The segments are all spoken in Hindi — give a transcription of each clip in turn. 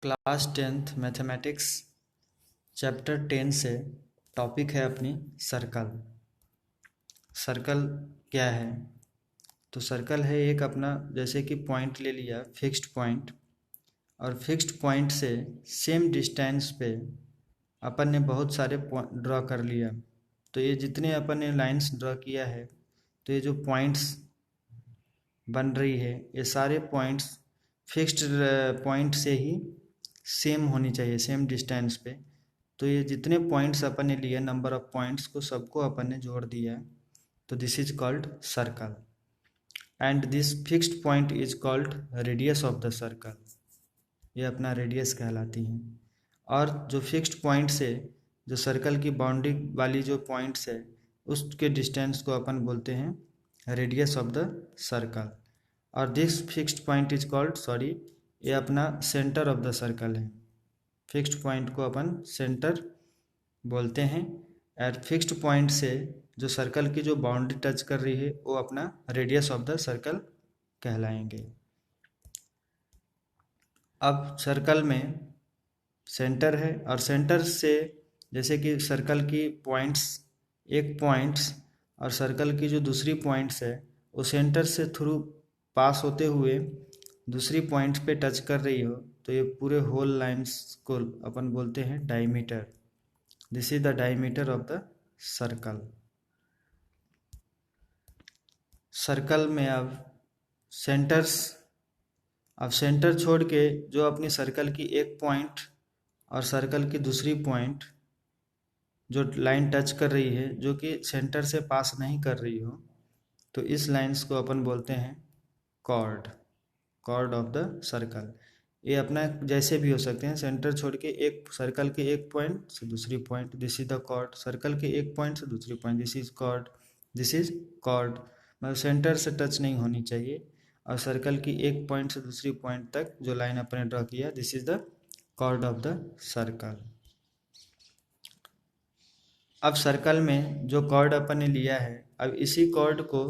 क्लास 10th मैथमेटिक्स चैप्टर 10 से टॉपिक है अपनी सर्कल। सर्कल क्या है? तो सर्कल है एक अपना, जैसे कि पॉइंट ले लिया फिक्स्ड पॉइंट, और फिक्स्ड पॉइंट से सेम डिस्टेंस पे अपन ने बहुत सारे ड्रॉ कर लिया। तो ये जितने अपन ने लाइंस ड्रॉ किया है, तो ये जो पॉइंट्स बन रही है, ये सारे पॉइंट्स फिक्स्ड पॉइंट से ही सेम होनी चाहिए, सेम डिस्टेंस पे। तो ये जितने पॉइंट्स अपन ने लिए, नंबर ऑफ पॉइंट्स को सबको अपन ने जोड़ दिया है, तो this is called circle. And this fixed point is called radius of the circle. ये अपना रेडियस कहलाती है। और जो फिक्स्ड पॉइंट से जो सर्कल की बाउंड्री वाली जो पॉइंट्स है, उसके डिस्टेंस को अपन बोलते हैं रेडियस ऑफ द सर्कल। और this fixed point is called, ये अपना सेंटर ऑफ द सर्कल है। फिक्स्ड पॉइंट को अपन सेंटर बोलते हैं। एट फिक्स्ड पॉइंट से जो सर्कल की जो बाउंड्री टच कर रही है, वो अपना रेडियस ऑफ द सर्कल कहलाएंगे। अब सर्कल में सेंटर है, और सेंटर से जैसे कि सर्कल की पॉइंट्स, एक पॉइंट्स और सर्कल की जो दूसरी पॉइंट्स है, वो सेंटर से थ्रू पास होते हुए दूसरी पॉइंट्स पे टच कर रही हो, तो ये पूरे होल लाइंस को अपन बोलते हैं diameter. This is the diameter of the circle. Circle में अब सेंटर छोड़ के जो अपनी सर्कल की एक पॉइंट और सर्कल की दूसरी पॉइंट जो लाइन टच कर रही है, जो कि सेंटर से पास नहीं कर रही हो, तो इस लाइंस को अपन बोलते हैं कॉर्ड ऑफ द सर्कल। ये अपना जैसे भी हो सकते हैं, सेंटर छोड़ के एक सर्कल के एक पॉइंट से दूसरी point, this is the chord. Circle के एक पॉइंट से दूसरी point, this is chord. This is chord, मतलब सेंटर से टच नहीं होनी चाहिए, और सर्कल की एक पॉइंट से दूसरी पॉइंट तक जो लाइन अपने ड्रॉ किया, this is the chord of the circle. अब सर्कल में जो कॉर्ड अपन ने लिया है, अब इसी कॉर्ड को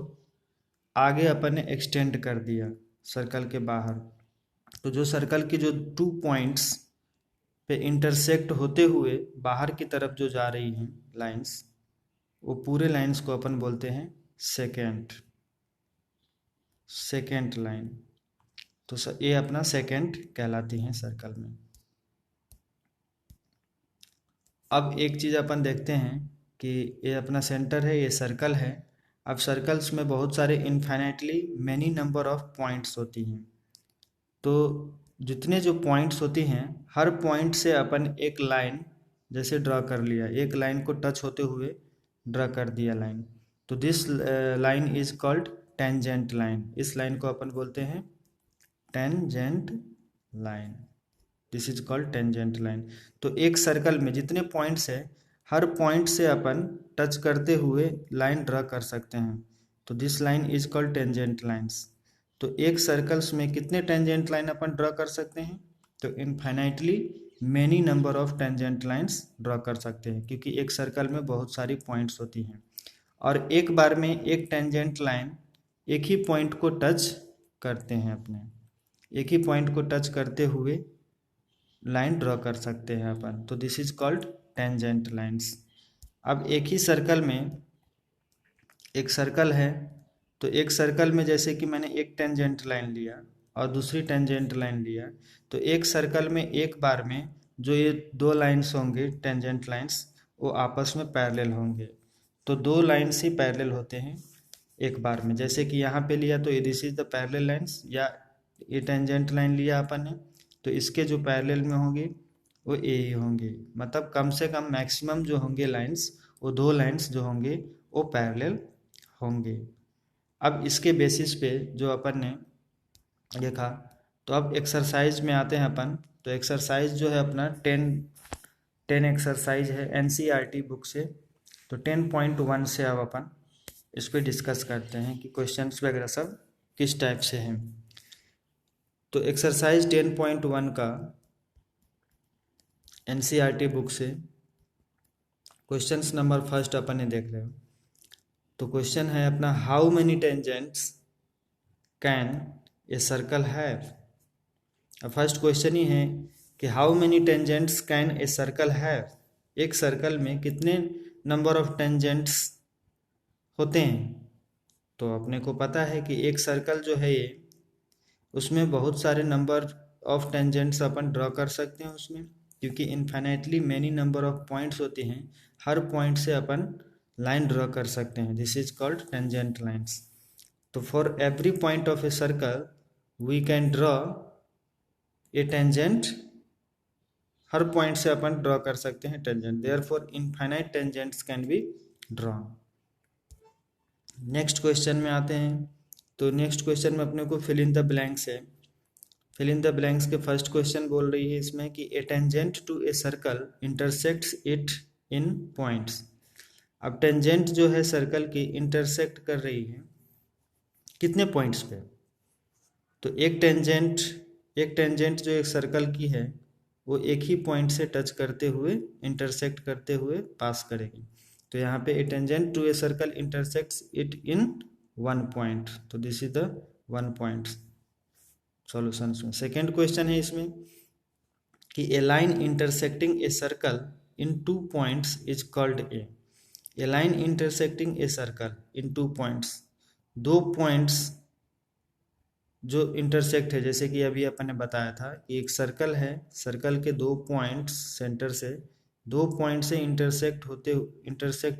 आगे अपन ने एक्सटेंड कर दिया सर्कल के बाहर। तो जो सर्कल की जो 2 पॉइंट्स पे इंटरसेक्ट होते हुए बाहर की तरफ जो जा रही हैं लाइंस, वो पूरे लाइंस को अपन बोलते हैं सेकेंड लाइन। तो ये अपना सेकेंड कहलाती हैं सर्कल में। अब एक चीज़ अपन देखते हैं कि ये अपना सेंटर है, ये सर्कल है। अब सर्कल्स में बहुत सारे infinitely many number of points होती हैं। तो जितने जो पॉइंट्स होती हैं, हर पॉइंट से अपन एक लाइन जैसे ड्रा कर लिया, एक लाइन को टच होते हुए ड्रा कर दिया लाइन, तो this line is called tangent line. इस लाइन को अपन बोलते हैं tangent line. This is called tangent line. तो एक सर्कल में जितने पॉइंट्स है, हर पॉइंट से अपन टच करते हुए लाइन ड्रा कर सकते हैं, तो this line is called tangent lines. तो एक सर्कल्स में कितने टेंजेंट लाइन अपन ड्रा कर सकते हैं? तो infinitely many number of tangent lines draw कर सकते हैं, क्योंकि एक सर्कल में बहुत सारी पॉइंट्स होती हैं, और एक बार में एक टेंजेंट लाइन एक ही पॉइंट को टच करते हैं, अपने एक ही पॉइंट को टच करते हुए लाइन ड्रॉ कर सकते हैं अपन, तो this is called tangent lines. अब एक ही सर्कल में, एक सर्कल है, तो एक सर्कल में जैसे कि मैंने एक टेंजेंट लाइन लिया और दूसरी टेंजेंट लाइन लिया, तो एक सर्कल में एक बार में जो ये 2 लाइन्स होंगे टेंजेंट लाइन्स, वो आपस में पैरेलल होंगे। तो 2 लाइन्स ही पैरेलल होते हैं एक बार में। जैसे कि यहाँ पे लिया तो ये this is the parallel lines, या ये टेंजेंट लाइन लिया अपन ने, तो इसके जो पैरेलल में होंगे वो ए ही होंगे। मतलब कम से कम मैक्सिमम जो होंगे लाइन्स, वो 2 लाइन्स जो होंगे वो पैरेलल होंगे। अब इसके बेसिस पे जो अपन ने देखा, तो अब एक्सरसाइज में आते हैं अपन। तो एक्सरसाइज जो है अपना 10 एक्सरसाइज है एनसीईआरटी बुक से। तो 10.1 से अब अपन इस पर डिस्कस करते हैं कि क्वेश्चंस वगैरह सब किस टाइप से हैं। तो एक्सरसाइज 10.1 का एनसीईआरटी बुक से क्वेश्चंस नंबर फर्स्ट अपन ने देख रहे हो। तो क्वेश्चन है अपना, how many tangents can a circle have. अब फर्स्ट क्वेश्चन ही है कि how many tangents can a circle have, एक सर्कल में कितने नंबर ऑफ टेंजेंट्स होते हैं। तो अपने को पता है कि एक सर्कल जो है ये, उसमें बहुत सारे number of tangents upon draw कर सकते हैं उसमें, क्योंकि infinitely many number of points होते हैं। हर पॉइंट से अपन लाइन ड्रॉ कर सकते हैं, this is called tangent lines. तो for every point of a circle we can draw a tangent, हर पॉइंट से अपन ड्रॉ कर सकते हैं tangent, therefore infinite tangents can be draw. Next question में आते हैं। तो नेक्स्ट क्वेश्चन में अपने को फिल इन द ब्लैंक्स है। फिल इन द ब्लैंक्स के फर्स्ट क्वेश्चन बोल रही है इसमें कि a tangent to a circle intersects it in points. अब टेंजेंट जो है सर्कल की इंटरसेक्ट कर रही है कितने पॉइंट्स पे। तो एक टेंजेंट जो एक सर्कल की है वो एक ही पॉइंट से टच करते हुए, इंटरसेक्ट करते हुए पास करेगी। तो यहाँ पे a tangent to a circle intersects it in one point, तो this is the one point solution में। सेकेंड क्वेश्चन है इसमें कि a line intersecting a circle in two points is called a line intersecting a circle in two points, दो पॉइंट्स जो इंटरसेक्ट है, जैसे कि अभी अपन ने बताया था कि एक सर्कल है, सर्कल के दो पॉइंट्स सेंटर से, दो पॉइंट से इंटरसेक्ट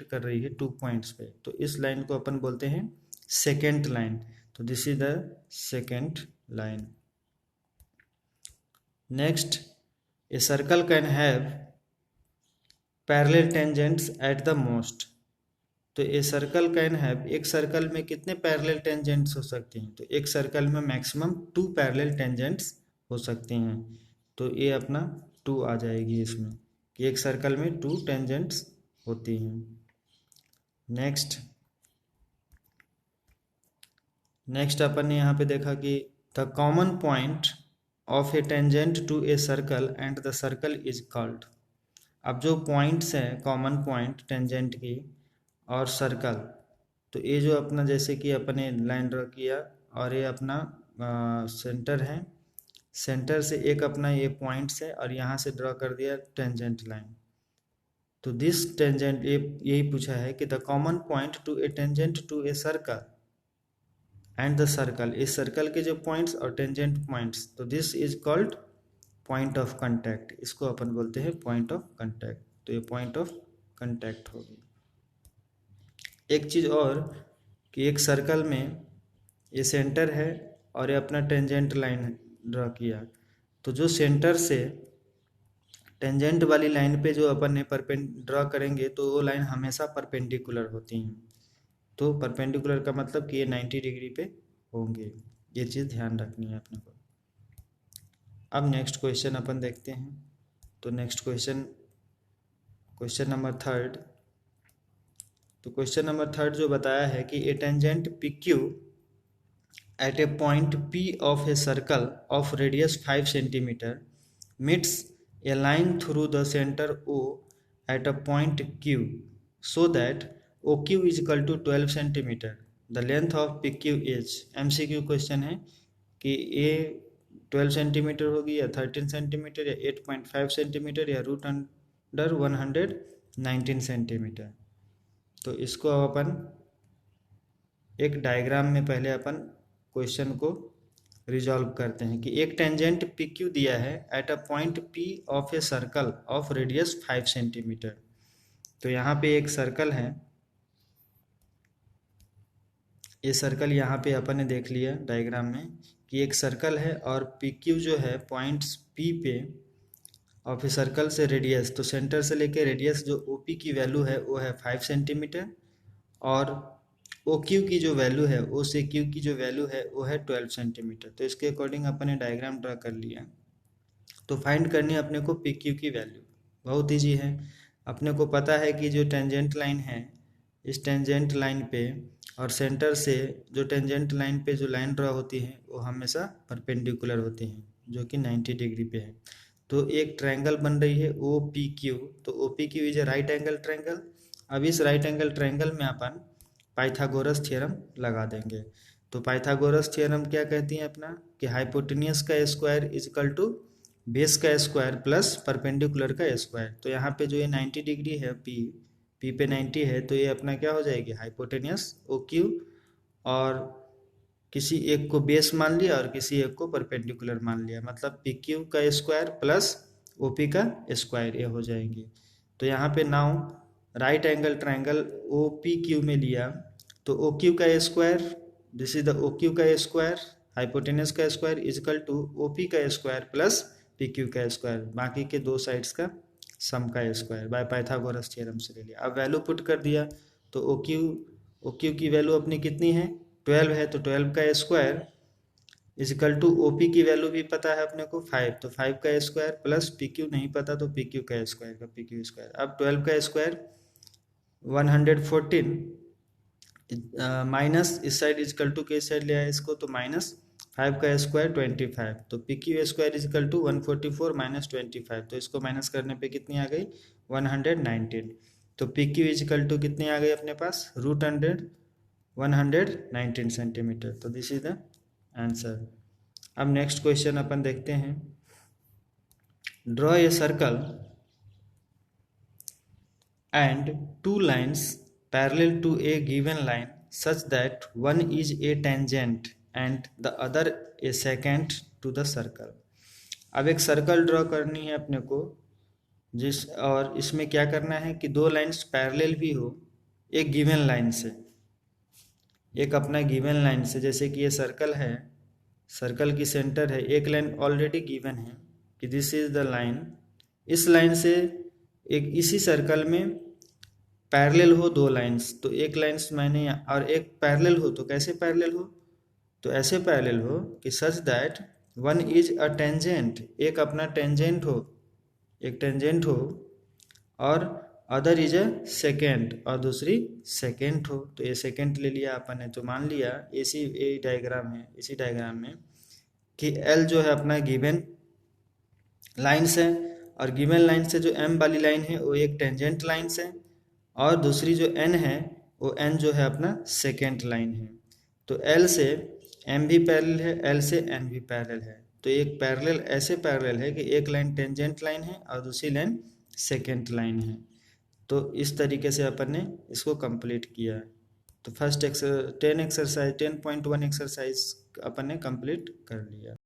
कर रही है टू पॉइंट्स पे, तो इस लाइन को अपन बोलते हैं सेकेंड लाइन। तो this is the second line. Next, a circle can have parallel tangents at the most. तो ए सर्कल कैन हैव, एक सर्कल में कितने पैरेलल टेंजेंट्स हो सकते हैं। तो एक सर्कल में मैक्सिमम 2 पैरेलल टेंजेंट्स हो सकते हैं। तो ये अपना 2 आ जाएगी इसमें कि एक सर्कल में 2 टेंजेंट्स होती हैं। नेक्स्ट अपन ने यहाँ पे देखा कि the common point of a tangent to a circle and the circle is called. अब जो पॉइंट्स हैं, कॉमन पॉइंट टेंजेंट की और सर्कल, तो ये जो अपना, जैसे कि अपने लाइन ड्रॉ किया और ये अपना सेंटर है, सेंटर से एक अपना ये पॉइंट्स है और यहाँ से ड्रॉ कर दिया टेंजेंट लाइन। तो दिस टेंजेंट, यही पूछा है कि the common point to a tangent to a circle and the circle, इस सर्कल के जो पॉइंट्स और टेंजेंट पॉइंट्स, तो this is called point of contact, इसको अपन बोलते हैं पॉइंट ऑफ कांटेक्ट। तो ये पॉइंट ऑफ कांटेक्ट होगी। एक चीज़ और कि एक सर्कल में ये सेंटर है और ये अपना टेंजेंट लाइन ड्रॉ किया, तो जो सेंटर से टेंजेंट वाली लाइन पे जो अपन ने ड्रॉ करेंगे तो वो लाइन हमेशा परपेंडिकुलर होती हैं। तो परपेंडिकुलर का मतलब कि ये 90 डिग्री पे होंगे, ये चीज़ ध्यान रखनी है अपने को। अब नेक्स्ट क्वेश्चन अपन देखते हैं। तो नेक्स्ट क्वेश्चन नंबर थर्ड। तो क्वेश्चन नंबर थर्ड जो बताया है कि a tangent P Q at a point P of a circle of radius 5 centimetre meets a line through the centre O at a point Q so that O Q is equal to 12 centimetre, the length of P Q is. MCQ question है कि ए 12 सेंटीमीटर होगी या 13 सेंटीमीटर या 8.5 सेंटीमीटर या रूट अंडर 119 सेंटीमीटर। तो इसको अपन एक डायग्राम में पहले अपन क्वेश्चन को रिजॉल्व करते हैं कि एक टेंजेंट पी क्यू दिया है eight a point P of a circle of radius 5 centimetre. तो यहाँ पे एक सर्कल है, ये सर्कल यहाँ पे अपन ने देख लिया डायग्राम में कि एक सर्कल है और पी क्यू जो है पॉइंट्स पी पे ऑफ ए सर्कल से रेडियस, तो सेंटर से लेके रेडियस जो ओ पी की वैल्यू है वो है 5 सेंटीमीटर और ओ क्यू की जो वैल्यू है, ओ से क्यू की जो वैल्यू है वो है 12 सेंटीमीटर। तो इसके अकॉर्डिंग अपन ने डायग्राम ड्रा कर लिया। तो फाइंड करनी है अपने को पी क्यू की वैल्यू। बहुत ईजी है, अपने को पता है कि जो टेंजेंट लाइन है, इस टेंजेंट लाइन पे और सेंटर से जो टेंजेंट लाइन पे जो लाइन ड्रा होती है वो हमेशा परपेंडिकुलर होती हैं, जो कि 90 डिग्री पे है। तो एक ट्रायंगल बन रही है ओ पी क्यू, तो O P Q is a right angle triangle. अब इस राइट एंगल ट्रायंगल में अपन पाइथागोरस थ्योरम लगा देंगे। तो पाइथागोरस थ्योरम क्या कहती है अपना कि हाइपोटेन्यूज का square is equal to base का स्क्वायर प्लस परपेंडिकुलर का स्क्वायर। तो यहाँ पे जो ये 90 डिग्री है, पी पे 90 है, तो ये अपना क्या हो जाएगी, हाइपोटेनियस ओ क्यू, और किसी एक को बेस मान लिया और किसी एक को परपेंडिकुलर मान लिया, मतलब पी क्यू का स्क्वायर प्लस ओ पी का स्क्वायर, ये हो जाएंगे। तो यहाँ पे now right angle triangle O P Q में लिया, तो ओ क्यू का square, this is the O Q का स्क्वायर, हाइपोटेनस का square equal to O P का स्क्वायर प्लस पी क्यू का स्क्वायर, बाकी के दो साइड्स का सम का स्क्वायर, बाय पाइथागोरस थ्योरम से ले लिया। अब वैल्यू पुट कर दिया, तो ओ क्यू की वैल्यू अपनी कितनी है, 12 है, तो 12 का square equal to O P की वैल्यू भी पता है अपने को 5, तो 5 का स्क्वायर प्लस पी क्यू नहीं पता, तो पी क्यू का स्क्वायर का पी क्यू स्क्वायर। अब 12 का स्क्वायर 114 माइनस इस साइड इजकल टू के साइड ले आया इसको, तो माइनस 5 का स्क्वायर 25, तो P Q square equal to 144 minus 25, तो इसको माइनस करने पे कितनी आ गई 119, तो पी क्यू इजकल टू कितनी आ गई अपने पास √100 119 सेंटीमीटर। तो दिस इज द आंसर। अब नेक्स्ट क्वेश्चन अपन देखते हैं, draw a circle and two lines parallel to a given line such that one is a tangent and the other a secant to the circle। अब एक सर्कल ड्रॉ करनी है अपने को, और इसमें क्या करना है कि दो लाइंस पैरेलल भी हो एक गिवन लाइन से, एक अपना गिवन लाइन से, जैसे कि ये सर्कल है, सर्कल की सेंटर है, एक लाइन ऑलरेडी गिवन है कि दिस इज द लाइन, इस लाइन से एक इसी सर्कल में पैरेलल हो दो लाइंस, तो एक लाइंस मैंने और एक पैरेलल हो, तो कैसे पैरेलल हो, तो ऐसे पैरेलल हो कि such that one is a tangent, एक अपना टेंजेंट हो, एक टेंजेंट हो, और अदर इज अ सेकेंड, और दूसरी सेकेंड हो। तो ये सेकेंड ले लिया अपन ने, तो मान लिया इसी डायग्राम है, इसी डायग्राम में कि एल जो है अपना गिवन लाइन्स है, और गिवन लाइन से जो एम वाली लाइन है वो एक टेंजेंट लाइन्स है, और दूसरी जो एन है वो एन जो है अपना सेकेंड लाइन है। तो एल से एम भी पैरेलल है, एल से एन भी पैरेलल है, तो एक पैरेलल ऐसे पैरेलल है कि एक लाइन टेंजेंट लाइन है और दूसरी लाइन सेकेंड लाइन है। तो इस तरीके से अपन ने इसको कंप्लीट किया। तो फर्स्ट 10 एक्सरसाइज 10.1 एक्सरसाइज अपन ने कंप्लीट कर लिया।